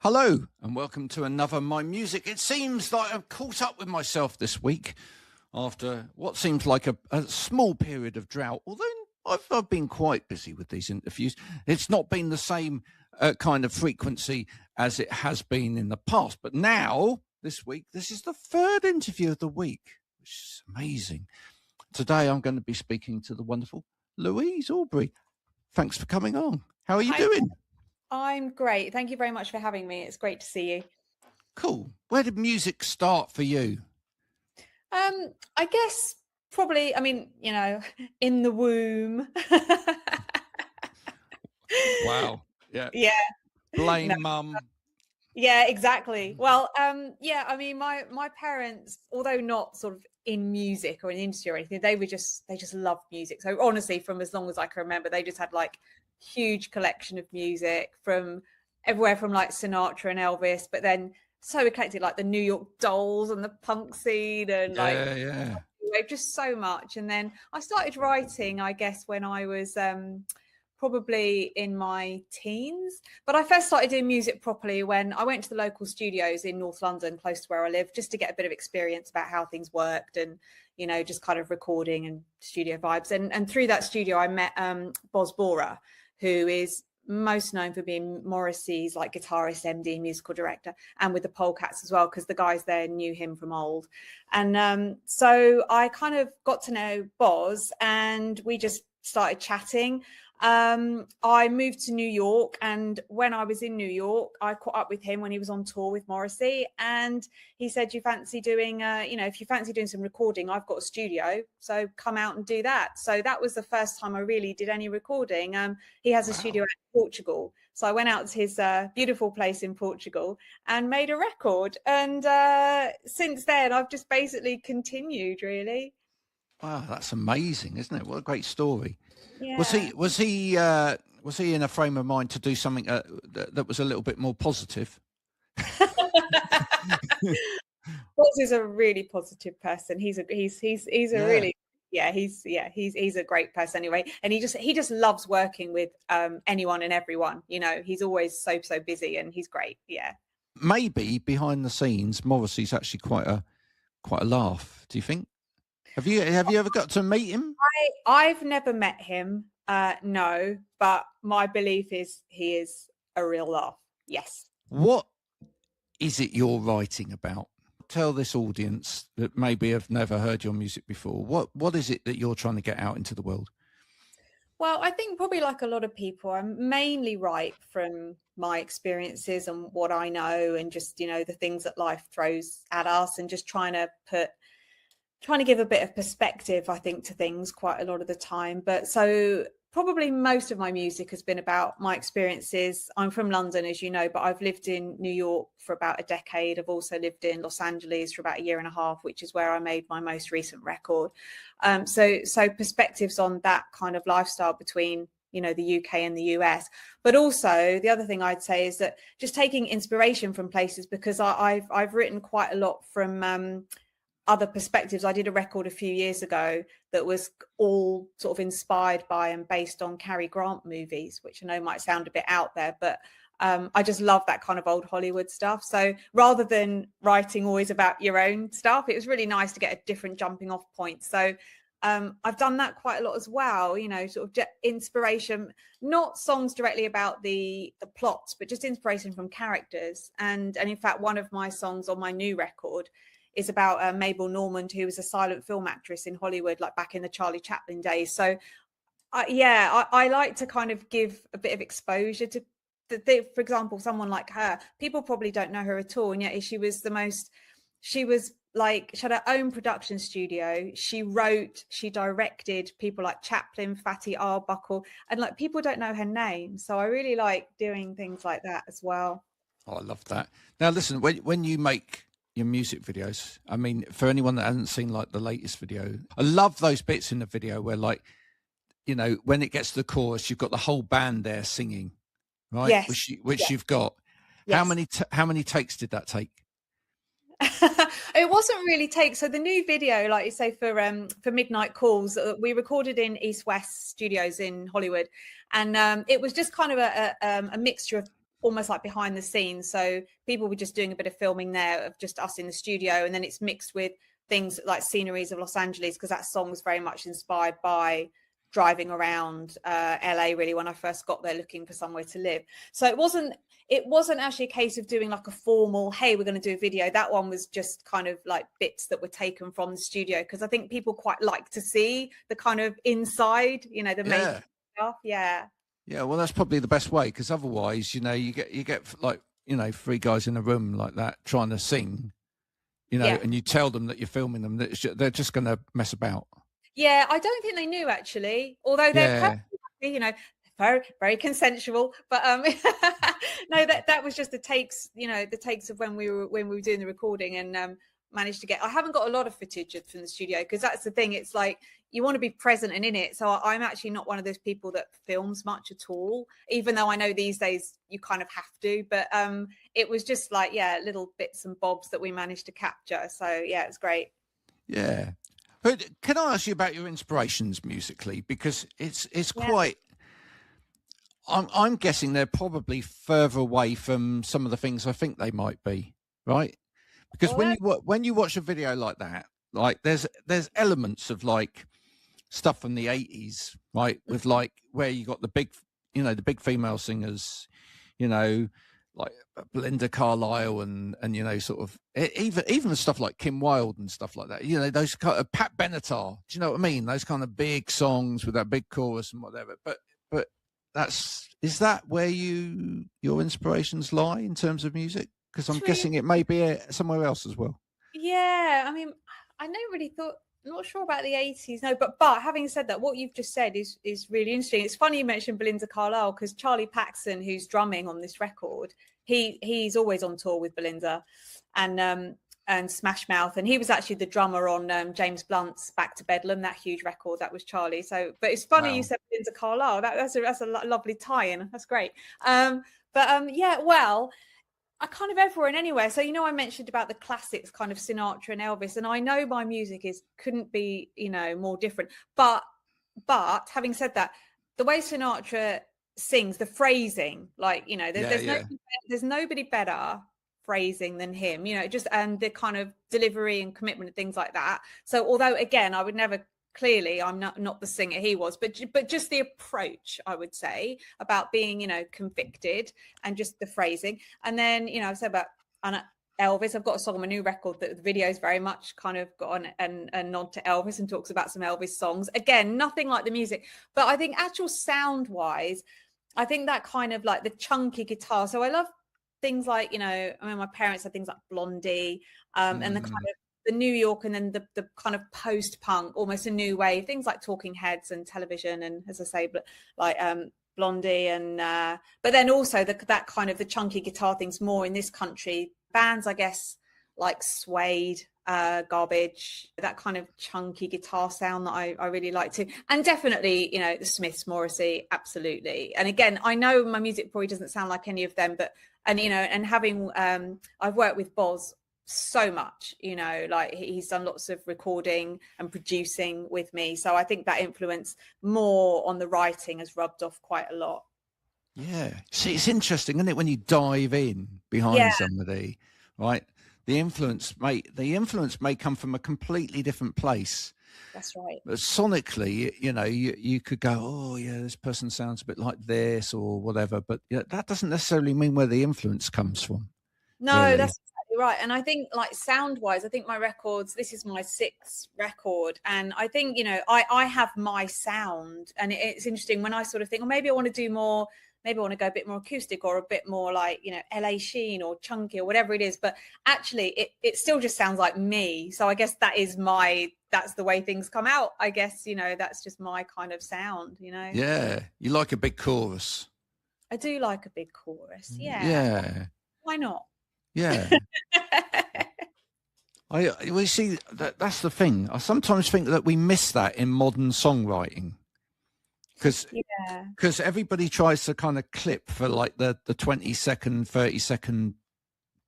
Hello and welcome to another My Music. It seems like I've caught up with myself this week after what seems like a small period of drought, although I've been quite busy with these interviews. It's not been the same kind of frequency as it has been in the past. But now, this week, this is the third interview of the week, which is amazing. Today, I'm going to be speaking to the wonderful Louise Aubrie. Thanks for coming on. How are you doing? I'm great. Thank you very much for having me. It's great to see you. Cool. Where did music start for you? I guess probably, in the womb. Wow. Yeah. Yeah. Blame mum. Yeah, exactly. Well, my parents, although not sort of in music or in the industry or anything, they just loved music. So honestly, from as long as I can remember, they just had like huge collection of music from everywhere from like Sinatra and Elvis, but then so eclectic, like the New York Dolls and the punk scene and just so much. And then I started writing, I guess, when I was probably in my teens, but I first started doing music properly when I went to the local studios in North London, close to where I live, just to get a bit of experience about how things worked and, you know, just kind of recording and studio vibes. And through that studio, I met Boz Boorer, who is most known for being Morrissey's like guitarist, MD, musical director, and with the Polecats as well, because the guys there knew him from old. And so I kind of got to know Boz and we just started chatting. I moved to New York, and when I was in New York, I caught up with him when he was on tour with Morrissey, and he said, "You fancy doing, if you fancy doing some recording, I've got a studio, so come out and do that." So that was the first time I really did any recording. He has a studio in Portugal, so I went out to his beautiful place in Portugal and made a record, and since then I've just basically continued, really. Wow, that's amazing, isn't it? What a great story. Yeah. Was he in a frame of mind to do something that was a little bit more positive? Boz is a really positive person. He's a really he's a great person anyway, and he just loves working with anyone and everyone. You know, he's always so busy, and he's great. Yeah. Maybe behind the scenes, Morrissey's actually quite a laugh. Do you think? Have you ever got to meet him? I've never met him. No, but my belief is he is a real laugh. Yes. What is it you're writing about? Tell this audience that maybe have never heard your music before. What is it that you're trying to get out into the world? Well, I think probably like a lot of people, I mainly write from my experiences and what I know, and just, you know, the things that life throws at us, and just trying to give a bit of perspective, I think, to things quite a lot of the time. But so probably most of my music has been about my experiences. I'm from London, as you know, but I've lived in New York for about a decade. I've also lived in Los Angeles for about a year and a half, which is where I made my most recent record. So perspectives on that kind of lifestyle between, you know, the UK and the US. But also the other thing I'd say is that just taking inspiration from places, because I've written quite a lot from other perspectives. I did a record a few years ago that was all sort of inspired by and based on Cary Grant movies, which I know might sound a bit out there, but I just love that kind of old Hollywood stuff. So rather than writing always about your own stuff, it was really nice to get a different jumping off point. So I've done that quite a lot as well, you know, sort of inspiration, not songs directly about the plots, but just inspiration from characters. And in fact, one of my songs on my new record is about Mabel Normand, who was a silent film actress in Hollywood, like back in the Charlie Chaplin days. So, I like to kind of give a bit of exposure to, for example, someone like her. People probably don't know her at all, and yet she was she had her own production studio. She wrote, she directed people like Chaplin, Fatty Arbuckle, and like people don't know her name. So I really like doing things like that as well. Oh, I love that. Now, listen, when you make your music videos, I mean, for anyone that hasn't seen like the latest video, I love those bits in the video where, like, you know, when it gets to the chorus, you've got the whole band there singing, right? Yes. Which you've got. Yes. How many takes did that take? It wasn't really take. So the new video, like you say, for Midnight Calls, we recorded in East West Studios in Hollywood, and it was just kind of a mixture of almost like behind the scenes. So people were just doing a bit of filming there of just us in the studio, and then it's mixed with things like sceneries of Los Angeles, because that song was very much inspired by driving around LA, really, when I first got there looking for somewhere to live. So it wasn't actually a case of doing like a formal, hey, we're going to do a video. That one was just kind of like bits that were taken from the studio, because I think people quite like to see the kind of inside, the making stuff. Yeah, well, that's probably the best way, because otherwise, you get like, three guys in a room like that trying to sing, and you tell them that you're filming them, they're just going to mess about. Yeah, I don't think they knew, actually, although they're very, very consensual. But no, that was just the takes, the takes of when we were doing the recording, and managed to get. I haven't got a lot of footage from the studio, because that's the thing. It's like you want to be present and in it. So I'm actually not one of those people that films much at all, even though I know these days you kind of have to. But it was just like, little bits and bobs that we managed to capture. So yeah, it's great. Yeah. But can I ask you about your inspirations musically? Because it's quite. I'm guessing they're probably further away from some of the things I think they might be, right? Because when you watch a video like that, like there's elements of like stuff from the 80s, right? With like where you got the big female singers, like Belinda Carlisle and sort of even the stuff like Kim Wilde and stuff like that, those kind of Pat Benatar, do you know what I mean? Those kind of big songs with that big chorus and whatever. But is that where your inspirations lie in terms of music? Because I'm guessing it may be somewhere else as well. Yeah, I mean, I never really thought. I'm not sure about the 80s, no, but having said that, what you've just said is really interesting. It's funny you mentioned Belinda Carlisle, because Charlie Paxson, who's drumming on this record, he's always on tour with Belinda and Smash Mouth, and he was actually the drummer on James Blunt's Back to Bedlam, that huge record. That was Charlie. So, but it's funny you said Belinda Carlisle. That's a lovely tie-in. That's great. Well, I kind of everywhere and anywhere. So, I mentioned about the classics, kind of Sinatra and Elvis, and I know my music couldn't be, more different. But having said that, the way Sinatra sings, the phrasing, like, there's nobody better phrasing than him, and the kind of delivery and commitment and things like that. So, although again, I would never. Clearly, I'm not the singer he was, but just the approach, I would say, about being, convicted, and just the phrasing. And then, I've said about Elvis. I've got a song on my new record that the video is very much kind of got a nod to Elvis and talks about some Elvis songs. Again, nothing like the music, but I think actual sound-wise, I think that kind of like the chunky guitar. So I love things like, my parents had things like Blondie, and the kind of the New York, and then the kind of post-punk, almost a new wave, things like Talking Heads and Television, and as I say, but like Blondie, and but then also that kind of the chunky guitar things more in this country. Bands, I guess, like Suede, Garbage, that kind of chunky guitar sound that I really like too. And definitely, the Smiths, Morrissey, absolutely. And again, I know my music probably doesn't sound like any of them, but and having I've worked with Boz so much, like he's done lots of recording and producing with me, so I think that influence more on the writing has rubbed off quite a lot. Yeah, see, it's interesting, isn't it, when you dive in behind somebody, right? The influence may come from a completely different place. That's right. But sonically, you could go, oh yeah, this person sounds a bit like this or whatever, but that doesn't necessarily mean where the influence comes from. No, really. That's exactly right. And I think, like, sound-wise, I think my records, this is my 6th record, and I think, I have my sound, and it's interesting when I sort of think, well, maybe I want to do more, maybe I want to go a bit more acoustic or a bit more like, LA Sheen or chunky or whatever it is, but actually it still just sounds like me. So I guess that's the way things come out, I guess. That's just my kind of sound. Yeah, you like a big chorus. I do like a big chorus. Yeah Why not? Yeah. We see that's the thing. I sometimes think that we miss that in modern songwriting, because everybody tries to kind of clip for like the 20-second, 30-second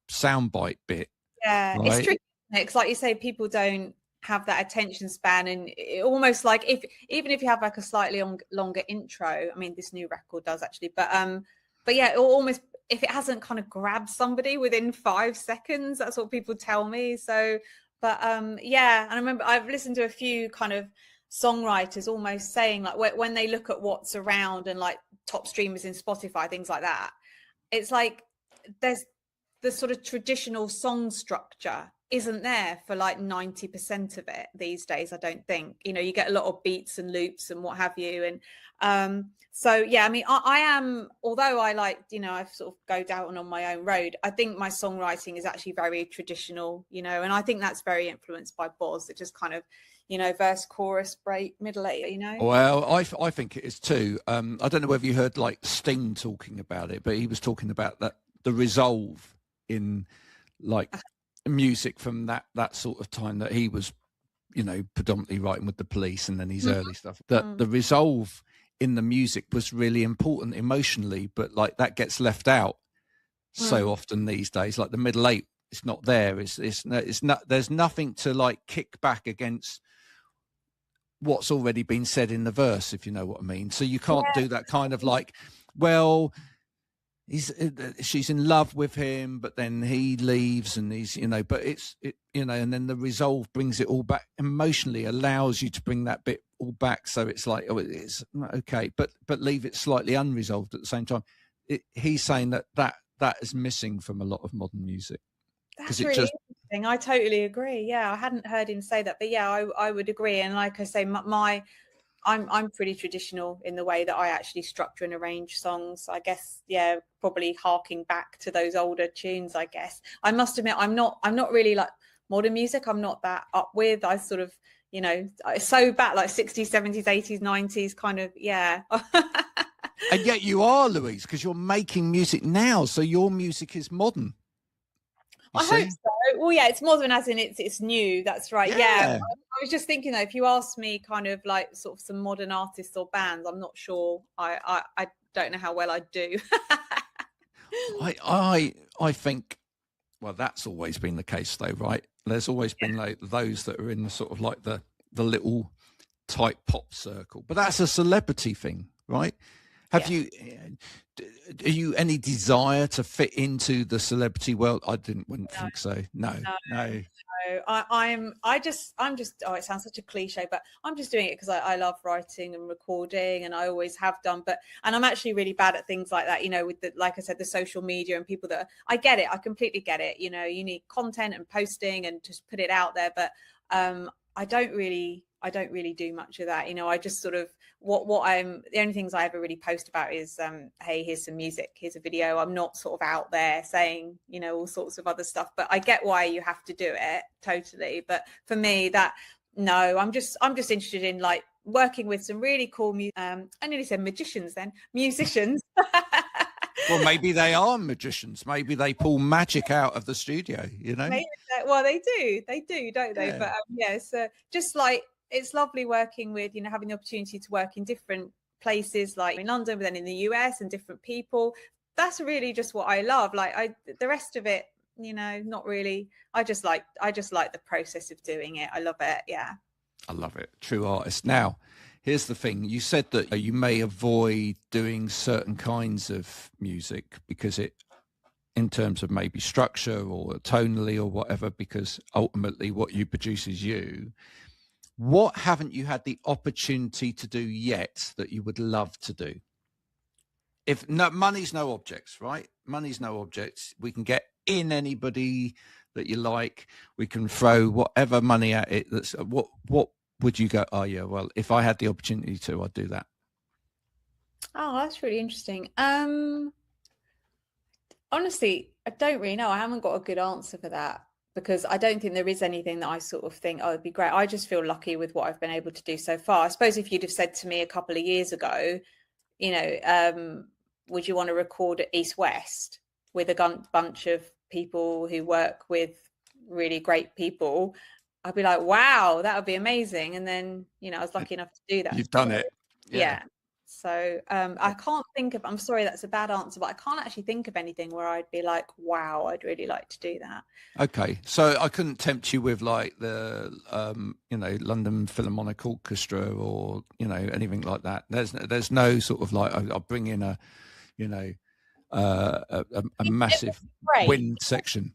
soundbite bit. Yeah, right? It's tricky, isn't it? 'Cause like you say, people don't have that attention span, and it almost like even if you have like a slightly longer intro. I mean, this new record does actually, but yeah, it almost if it hasn't kind of grabbed somebody within 5 seconds, that's what people tell me. So, but yeah, and I remember I've listened to a few kind of songwriters almost saying like when they look at what's around and like top streamers in Spotify, things like that, it's like there's the sort of traditional song structure isn't there for like 90% of it these days. I don't think, you know, you get a lot of beats and loops and what have you. And so, yeah, I mean, I am, although I like, you know, I sort of go down on my own road, I think my songwriting is actually very traditional, you know, and I think that's very influenced by Boz. It just kind of, you know, verse, chorus, break, middle eight, you know. Well, I think it is too. I don't know whether you heard like Sting talking about it, but he was talking about that the resolve in like music from that sort of time that he was, you know, predominantly writing with the Police and then his early stuff, that the resolve in the music was really important emotionally, but like that gets left out so often these days. Like the middle eight, it's not there. It's not, there's nothing to like kick back against what's already been said in the verse, if you know what I mean. So you can't do that kind of like, well, she's in love with him, but then he leaves and he's, you know, but you know, and then the resolve brings it all back emotionally, allows you to bring that bit all back. So it's like, oh, it's okay, but leave it slightly unresolved at the same time. He's saying that is missing from a lot of modern music. That's really interesting. I totally agree. Yeah, I hadn't heard him say that, but yeah, I would agree. And like I say, I'm pretty traditional in the way that I actually structure and arrange songs. I guess, yeah, probably harking back to those older tunes. I guess I must admit I'm not really like modern music. I'm not that up with. I sort of, you know, so back like 60s, 70s, 80s, 90s kind of, yeah. And yet you are, Louise, because you're making music now, so your music is modern. I hope so. Well, yeah, it's modern as in it's new. That's right. Yeah. I was just thinking though, if you asked me kind of like sort of some modern artists or bands, I'm not sure. I don't know how well I'd do. I think, well, that's always been the case though, right? There's always been like those that are in the sort of like the little tight pop circle, but that's a celebrity thing, right? Have you any desire to fit into the celebrity world? Wouldn't think so. No. I'm just, oh, it sounds such a cliche, but I'm just doing it because I love writing and recording, and I always have done. And I'm actually really bad at things like that, you know, with like I said, the social media and people I get it. I completely get it. You know, you need content and posting and just put it out there. But I don't really do much of that. You know, I just sort of the only things I ever really post about is, hey, here's some music, here's a video. I'm not sort of out there saying, you know, all sorts of other stuff, but I get why you have to do it totally. But for me I'm just interested in like working with some really cool, I nearly said magicians then, musicians. Well, maybe they are magicians. Maybe they pull magic out of the studio, you know? Well, they do, don't they? Yeah. But so just like, it's lovely working with, you know, having the opportunity to work in different places, like in London, but then in the US, and different people. That's really just what I love. Like the rest of it, you know, not really. I just like the process of doing it. I love it. Yeah. I love it. True artist. Now, here's the thing. You said that you may avoid doing certain kinds of music because in terms of maybe structure or tonally or whatever, because ultimately what you produce is you. What haven't you had the opportunity to do yet that you would love to do? If no, money's no objects, right? Money's no objects. We can get in anybody that you like. We can throw whatever money at it. That's what would you go? Oh yeah, well, if I had the opportunity to, I'd do that. Oh, that's really interesting. Honestly, I don't really know. I haven't got a good answer for that, because I don't think there is anything that I sort of think, oh, it'd be great. I just feel lucky with what I've been able to do so far. I suppose if you'd have said to me a couple of years ago, you know, would you want to record at East West with a bunch of people who work with really great people? I'd be like, wow, that would be amazing. And then, you know, I was lucky enough to do that. You've done it. Yeah. So I can't think of, I'm sorry, that's a bad answer, but I can't actually think of anything where I'd be like, wow, I'd really like to do that. Okay. So I couldn't tempt you with like the, you know, London Philharmonic Orchestra or, you know, anything like that. There's no sort of like, I'll bring in a, you know, a massive wind section.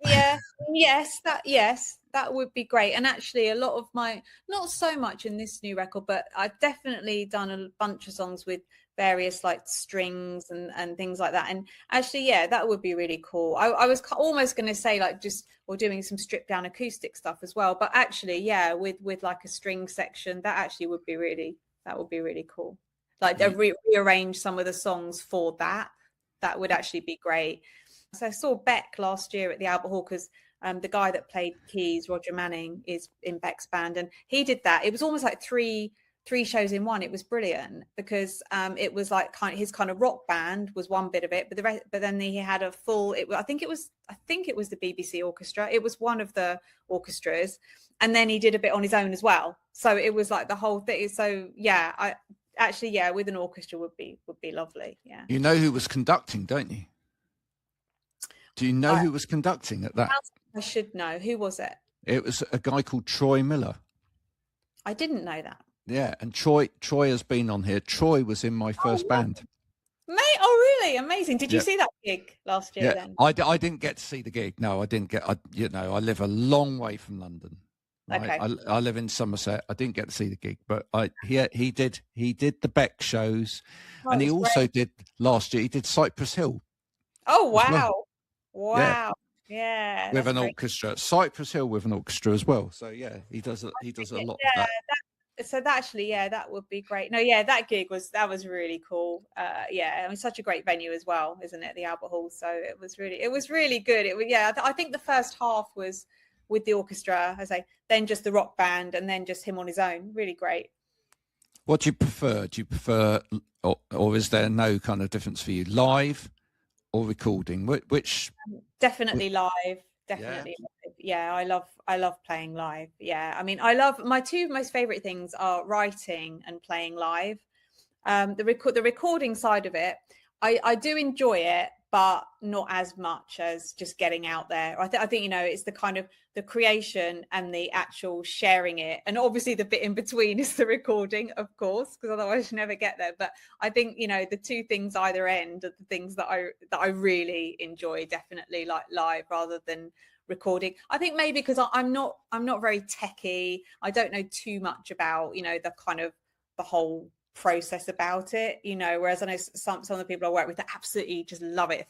Yeah, yes, that would be great. And actually, a lot of not so much in this new record, but I've definitely done a bunch of songs with various like strings and things like that. And actually, yeah, that would be really cool. I was almost going to say like or doing some stripped down acoustic stuff as well. But actually, yeah, with like a string section, that would be really cool. Like rearrange some of the songs for that. That would actually be great. So I saw Beck last year at the Albert Hall because the guy that played keys, Roger Manning, is in Beck's band, and he did that. It was almost like three shows in one. It was brilliant because it was like his kind of rock band was one bit of it, but then he had a full. I think it was the BBC orchestra. It was one of the orchestras, and then he did a bit on his own as well. So it was like the whole thing. So yeah, with an orchestra would be lovely. Yeah. You know who was conducting, don't you? Do you know who was conducting at that? I should know. Who was it? It was a guy called Troy Miller. I didn't know that. Yeah, and Troy has been on here. Troy was in my first band. Mate, really? Amazing. Did you see that gig last year then? I didn't get to see the gig. No, I didn't get. I live a long way from London. Right? Okay. I live in Somerset. I didn't get to see the gig, but he did the Beck shows, and he also did last year. He did Cypress Hill. Oh wow! Well. Wow. Yeah. With an orchestra, Cypress Hill with an orchestra as well. So yeah, he does a lot of that. That would be great. No, yeah, that gig was really cool. I mean, such a great venue as well, isn't it? The Albert Hall. So it was really good. I think the first half was with the orchestra, I say, then just the rock band, and then just him on his own. Really great. What do you prefer? Do you prefer, or is there no kind of difference for you, live or recording? Which definitely live. Definitely live. Yeah, I love playing live. Yeah, I mean, I love my two most favorite things are writing and playing live. The recording side of it, I do enjoy it, but not as much as just getting out there. I think it's the kind of the creation and the actual sharing it, and obviously the bit in between is the recording, of course, because otherwise you never get there. But I think the two things either end are the things that I really enjoy, definitely, like live rather than recording. I think maybe because I'm not very techy. I don't know too much about the kind of the whole process about it, whereas I know some of the people I work with that absolutely just love it,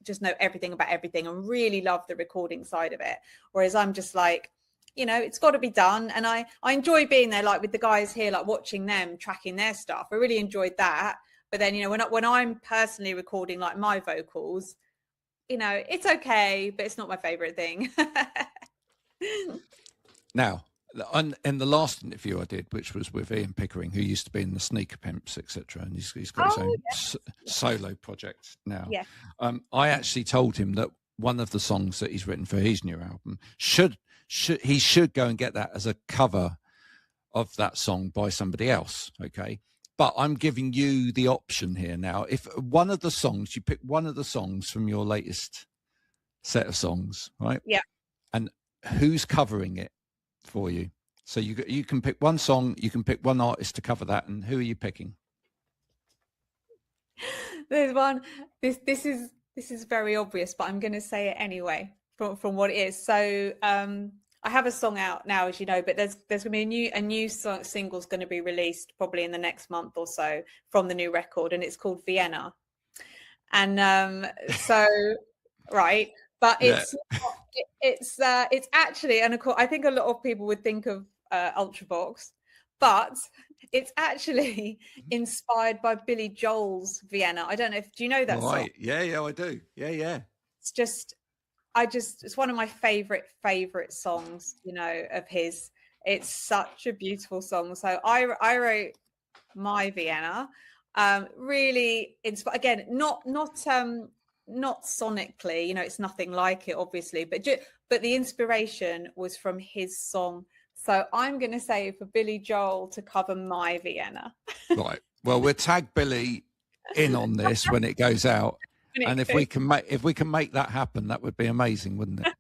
just know everything about everything and really love the recording side of it, whereas I'm just like, it's got to be done. And I enjoy being there, like with the guys here, like watching them tracking their stuff. I really enjoyed that. But then when I'm personally recording like my vocals, it's okay, but it's not my favorite thing. Now, in the last interview I did, which was with Ian Pickering, who used to be in the Sneaker Pimps, etc., and he's got his own solo project now. Yeah. I actually told him that one of the songs that he's written for his new album he should go and get that as a cover of that song by somebody else. Okay, but I'm giving you the option here now. If one of the songs, you pick one of the songs from your latest set of songs, right? Yeah. And who's covering it for you? So you can pick one song, you can pick one artist to cover that, and who are you picking? There's one. This is very obvious, but I'm going to say it anyway from what it is. So I have a song out now, as you know, but there's going to be a new single's going to be released probably in the next month or so from the new record, and it's called Vienna. And so right. But it's actually, and of course, I think a lot of people would think of Ultravox, but it's actually inspired by Billy Joel's Vienna. I don't know do you know that song? Right. Yeah, I do. Yeah. It's one of my favorite songs, of his. It's such a beautiful song. So I wrote my Vienna, really inspired, again, not sonically, it's nothing like it, obviously, but the inspiration was from his song. So I'm going to say for Billy Joel to cover my Vienna. Right. Well, we'll tag Billy in on this when it goes out, and if we can make that happen, that would be amazing, wouldn't it?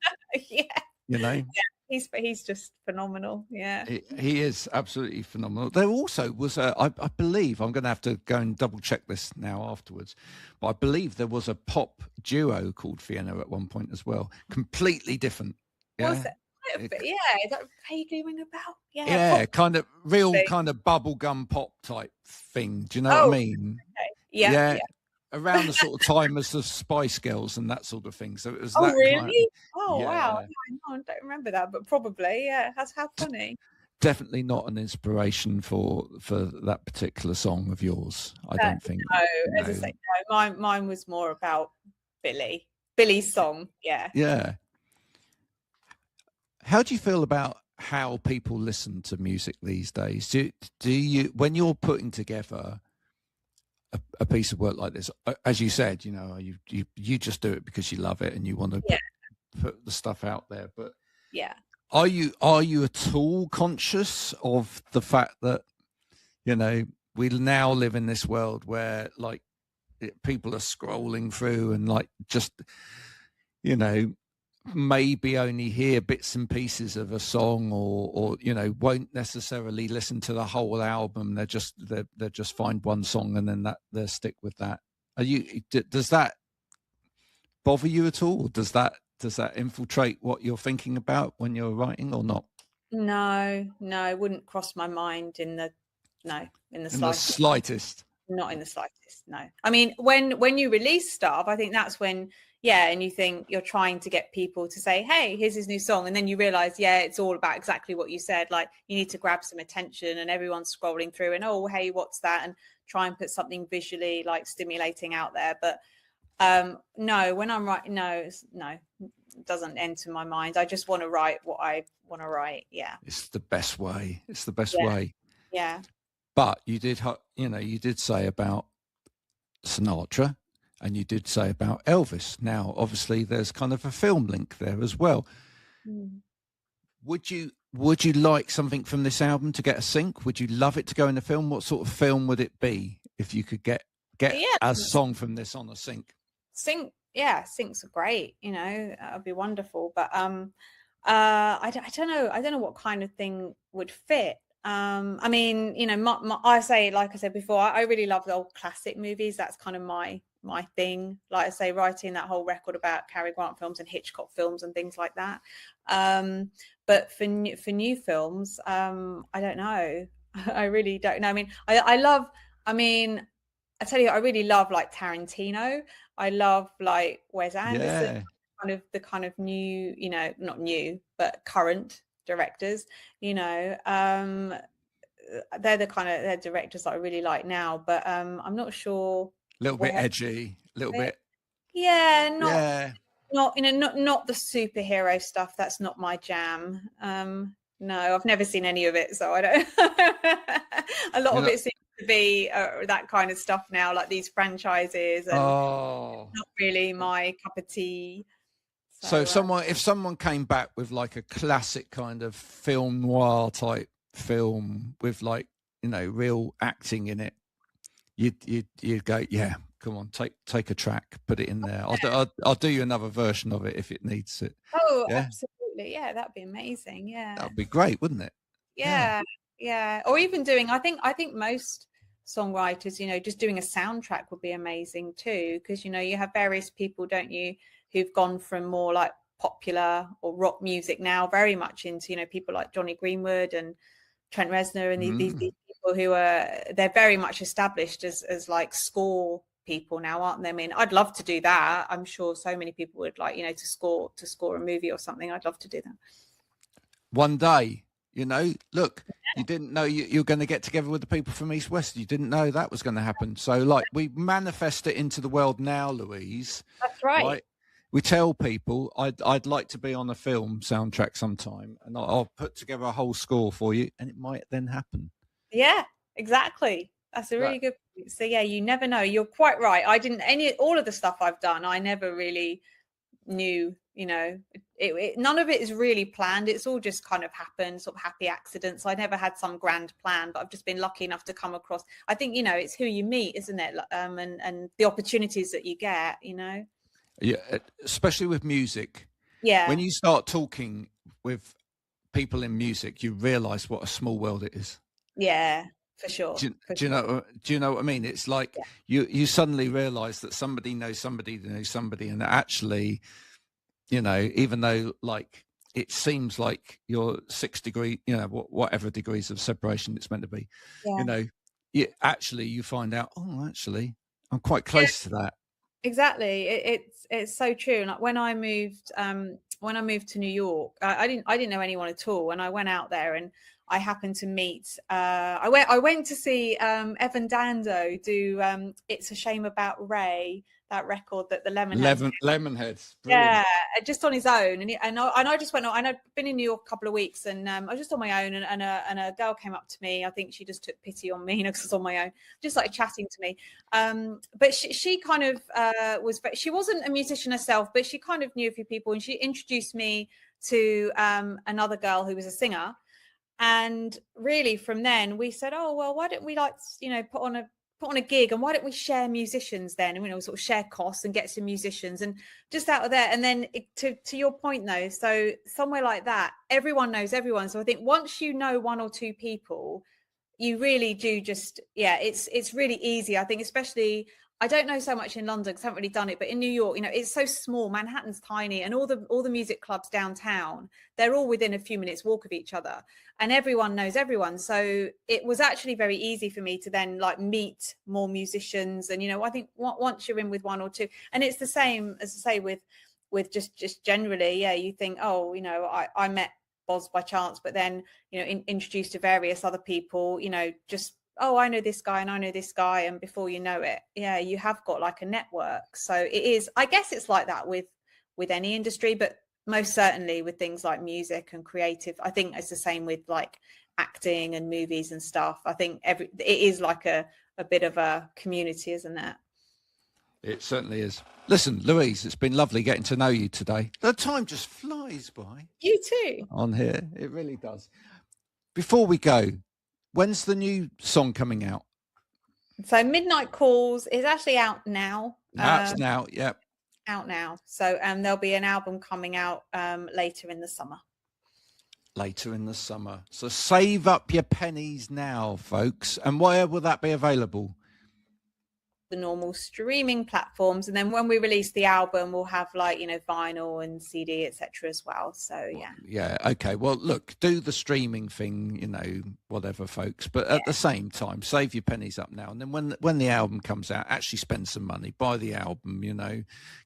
Yeah. Yeah. he's just phenomenal. Yeah. He is absolutely phenomenal. There also was I believe, I'm going to have to go and double check this now afterwards, but I believe there was a pop duo called Vienna at one point as well. Completely different. Was Yeah. it? Yeah, that vaguely ring a bell. Yeah, Yeah, kind of real thing. kind of bubblegum pop type thing. Do you know what I Oh, mean? okay. Yeah. Around the sort of time as the Spice Girls and that sort of thing. So it was Oh, that kind. really? Oh, wow. Yeah, No, I don't remember that, but probably, yeah. That's how funny. definitely not an inspiration for that particular song of yours. I don't think. No, as I say, no. Mine was more about Billy's song. Yeah. Yeah. How do you feel about how people listen to music these days? Do you, when you're putting together a piece of work like this, as you said, you know, you just do it because you love it and you want to put the stuff out there, but yeah, are you at all conscious of the fact that, you know, we now live in this world where like people are scrolling through and like just, you know, maybe only hear bits and pieces of a song, or you know, won't necessarily listen to the whole album. They just find one song and then they'll stick with that. Does that bother you at all? Does that infiltrate what you're thinking about when you're writing or not? No, it wouldn't cross my mind in the slightest. Not in the slightest. No. I mean, when you release stuff, I think that's when, and you think you're trying to get people to say, hey, here's his new song. And then you realize, it's all about exactly what you said. Like, you need to grab some attention and everyone's scrolling through and, oh, hey, what's that? And try and put something visually like stimulating out there. But no, when I'm writing, it doesn't enter my mind. I just want to write what I want to write. Yeah. It's the best way. It's the best way. Yeah. But you did say about Sinatra and you did say about Elvis. Now, obviously, there's kind of a film link there as well. Mm. Would you like something from this album to get a sync? Would you love it to go in the film? What sort of film would it be if you could get a song from this on a sync? Syncs are great. You know, that would be wonderful. But I don't know. I don't know what kind of thing would fit. I mean, you know, I say, like I said before, I really love the old classic movies. That's kind of my thing. Like I say, writing that whole record about Cary Grant films and Hitchcock films and things like that. But for new films, I don't know. I really don't know. I mean, I tell you, I really love like Tarantino. I love like Wes Anderson, the kind of new, you know, not new, but current directors, you know, they're directors that I really like now, but I'm not sure. A little bit edgy, a little bit. Yeah, not you know, not the superhero stuff. That's not my jam. No, I've never seen any of it, so I don't. A lot of it seems to be that kind of stuff now, like these franchises, and not really my cup of tea. So if someone came back with like a classic kind of film noir type film with like, you know, real acting in it, you'd go, yeah, come on, take a track, put it in there. I'll do you another version of it if it needs it. Oh, yeah? Absolutely, yeah, that'd be amazing. Yeah, that'd be great, wouldn't it? Yeah. Or even doing, I think most songwriters, you know, just doing a soundtrack would be amazing too, because you know you have various people, don't you, who've gone from more like popular or rock music now very much into, you know, people like Johnny Greenwood and Trent Reznor and these people who they're very much established as like score people now, aren't they? I mean, I'd love to do that. I'm sure so many people would like, you know, to score a movie or something. I'd love to do that one day. You know, look, you didn't know you're going to get together with the people from East West. You didn't know that was going to happen. So like we manifest it into the world now, Louise. That's right. We tell people I'd like to be on a film soundtrack sometime, and I'll put together a whole score for you, and it might then happen. Yeah, exactly. That's a really good point. So yeah, you never know. You're quite right. I didn't all of the stuff I've done, I never really knew, you know, none of it is really planned. It's all just kind of happened, sort of happy accidents. I never had some grand plan, but I've just been lucky enough to come across. I think, you know, it's who you meet, isn't it? And the opportunities that you get, you know. Yeah, especially with music. Yeah. When you start talking with people in music, you realise what a small world it is. Yeah, for sure. Do for you sure. know? Do you know what I mean? It's like you suddenly realise that somebody knows somebody that knows somebody, and actually, you know, even though like it seems like you're 6 degree, you know, whatever degrees of separation it's meant to be, you know, you find out, oh, actually, I'm quite close to that. Exactly. It's so true. Like when I moved to New York, I didn't know anyone at all, and I went out there and I happened to meet. I went to see Evan Dando do "It's a Shame About Ray," that record that the Lemonheads. Lemonheads. Brilliant. Yeah, just on his own, and I just went. And I'd been in New York a couple of weeks, and I was just on my own, and a girl came up to me. I think she just took pity on me, you know, because I was on my own. Just started chatting to me, but she kind of was. She wasn't a musician herself, but she kind of knew a few people, and she introduced me to another girl who was a singer. And really, from then we said, oh well, why don't we put on a gig, and why don't we share musicians then, and sort of share costs and get some musicians, and just out of there. And then to your point though, so somewhere like that, everyone knows everyone. So I think once you know one or two people, you really do just it's really easy. I think, especially, I don't know so much in London because I haven't really done it, but in New York, it's so small. Manhattan's tiny, and all the music clubs downtown, they're all within a few minutes walk of each other, and everyone knows everyone. So it was actually very easy for me to then like meet more musicians. And I think once you're in with one or two, and it's the same as I say with just generally, you think, oh, I met Boz by chance, but then introduced to various other people, just, oh, I know this guy and I know this guy, and before you know it, you have got like a network. So it is, I guess it's like that with any industry, but most certainly with things like music and creative. I think it's the same with like acting and movies and stuff. I think it is like a bit of a community, isn't it? It certainly is. Listen, Louise, it's been lovely getting to know you today. The time just flies by. You too. On here, it really does. Before we go, when's the new song coming out? So Midnight Calls is actually out now. That's now, yeah. Out now. So there'll be an album coming out later in the summer. Later in the summer. So save up your pennies now, folks. And where will that be available? The normal streaming platforms, and then when we release the album, we'll have like vinyl and CD, etc. as well. So okay, well look, do the streaming thing, whatever, folks, but at the same time, save your pennies up now, and then when the album comes out, actually spend some money, buy the album,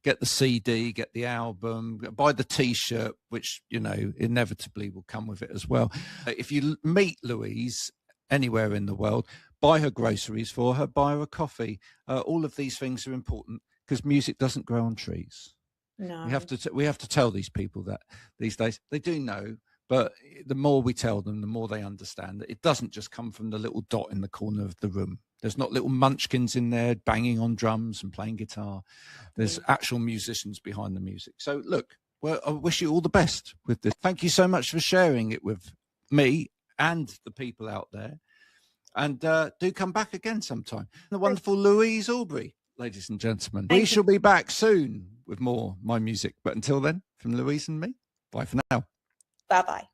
get the CD, get the album, buy the t-shirt, which inevitably will come with it as well. If you meet Louise anywhere in the world, buy her groceries for her, buy her a coffee. All of these things are important because music doesn't grow on trees. No. We have to tell these people that these days. They do know, but the more we tell them, the more they understand that it doesn't just come from the little dot in the corner of the room. There's not little munchkins in there banging on drums and playing guitar. There's actual musicians behind the music. So look, well, I wish you all the best with this. Thank you so much for sharing it with me and the people out there. And do come back again sometime. The wonderful Louise Aubrie, ladies and gentlemen. We shall be back soon with more My Music. But until then, from Louise and me, bye for now. Bye-bye.